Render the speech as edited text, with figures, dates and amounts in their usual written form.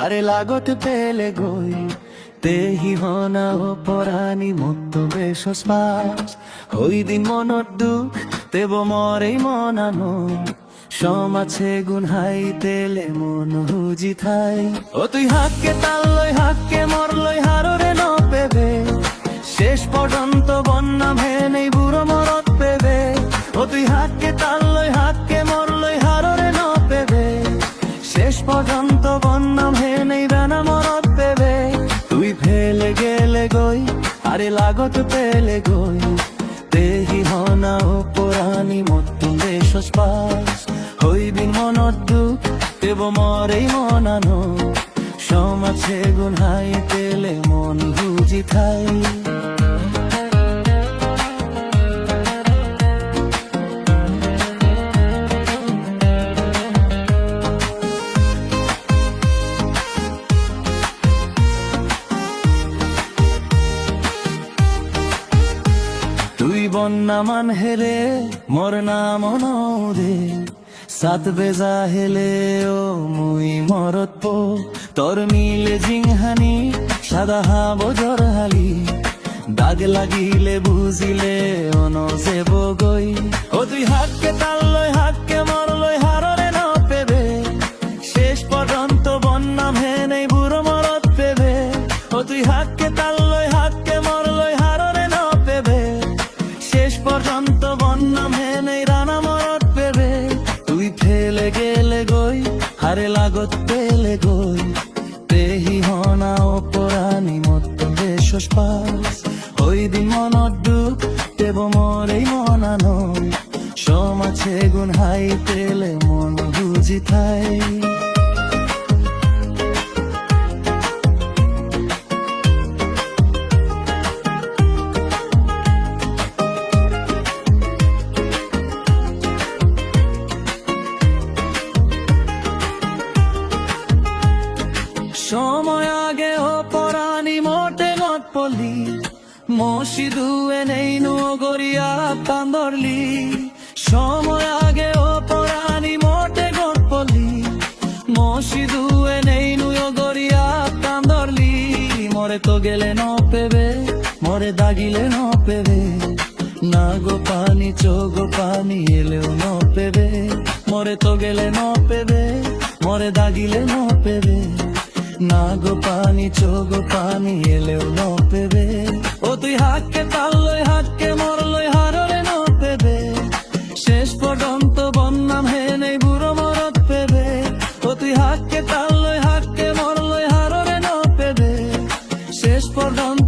আরে লাগত পেলে গই তেহি হনা ও পরানি মত্ত বেশস পাস হই দিন মনত দুখ তেব মরেই মনানো সমাছে গুণ হাই তেলে মন হুজি থাই ও তুই হাক্কে তাল্লই হাক্কে মরলই হাররে ন পেবে শেষ পর্যন্ত বন্যা ভেনেই বুড়ো মরত পেবে ও তুই হাক্কে তাল্লই হাক্কে মরলই হাররে ন পেবে শেষ পর্যন্ত বন্যা ভেনেই বেনা মরত পেবে তুই ফেলে গেলে গই আরে লাগত পেলে গই দেহি হনা ও পুরানি মত্তু বেশস পাস হইবিন মনত দুখ দেব মরেই মনানো সমাছে গুণ হাই তেলে মন বুঝি থাই তুই বন্যা মান হেরে মোর নাম নদে সাত বেজা হেলে ও মুই মরত পো তোর মিলে জিংহানি সাদা হাবো জ্বর হালি দাগ লাগিলে বুঝিলে অন যেব গই ও তুই হাক্কে তাল্লই হাক্কে মরলই হাররে ন পেবে শেষ পর্যন্ত বন্যা ভেনেই বুড়ো মরত পেবে ও তুই হাক্কে তাল্লই হাক্কে মরলই হাররে ন পেবে শেষ পর্যন্ত বন্যা ভেনেই রানা মরত পেবে তুই ফেলে গেলে গই হারে লাগত পেলে গই তেহি হনা ও পরানি মত্ত বেশস পাস ওই দিন মনত দুখ দেব মরেই মনানো সমাছে গুণ হাই তেলে মন বুঝি থাই সময় আগে ও পরানি মোটে নট পলি মসি দুয়ে নেই গরিয়া কান্দরলি সময় আগে ও পরানি মোটে নট পলি মসি দুয়ে নেই গরিয়া কান্দরলি মরে তো গেলে ন পেবে মরে দাগিলে ন পেবে না গো পানি চোগো পানি এলেও ন পেবে মরে তো গেলে ন পেবে মরে দাগিলে ন পেবে না গো পানি চোগো পানি এলেও ন পেবে ও তুই হাক্কে তাল্লই হাক্কে মরলই হাররে ন পেবে শেষ পর্যন্ত বন্যা ভেনেই বুড়ো মরত পেবে ও তুই হাক্কে তাল্লই হাক্কে মরলই হাররে ন পেবে শেষ পর্যন্ত